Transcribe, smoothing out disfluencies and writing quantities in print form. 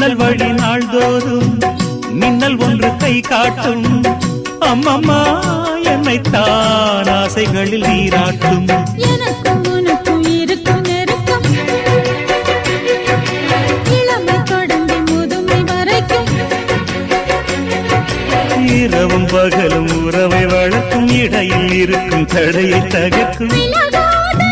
ஜன்னல் வழி நாள்தோறும் மின்னல் ஒன்று கை காட்டும். அம்மம்மா என்னைத்தான் ஆசைகளில் நீராட்டும். எனக்கும் உனக்கும் இருக்கும் நெருக்கம் இளமை தொடங்கி முதுமை வரைக்கும். இரவும் பகலும் உறவை வளர்க்கும். இடையில் இருக்கும் தடையை தகர்க்கும். விலகாத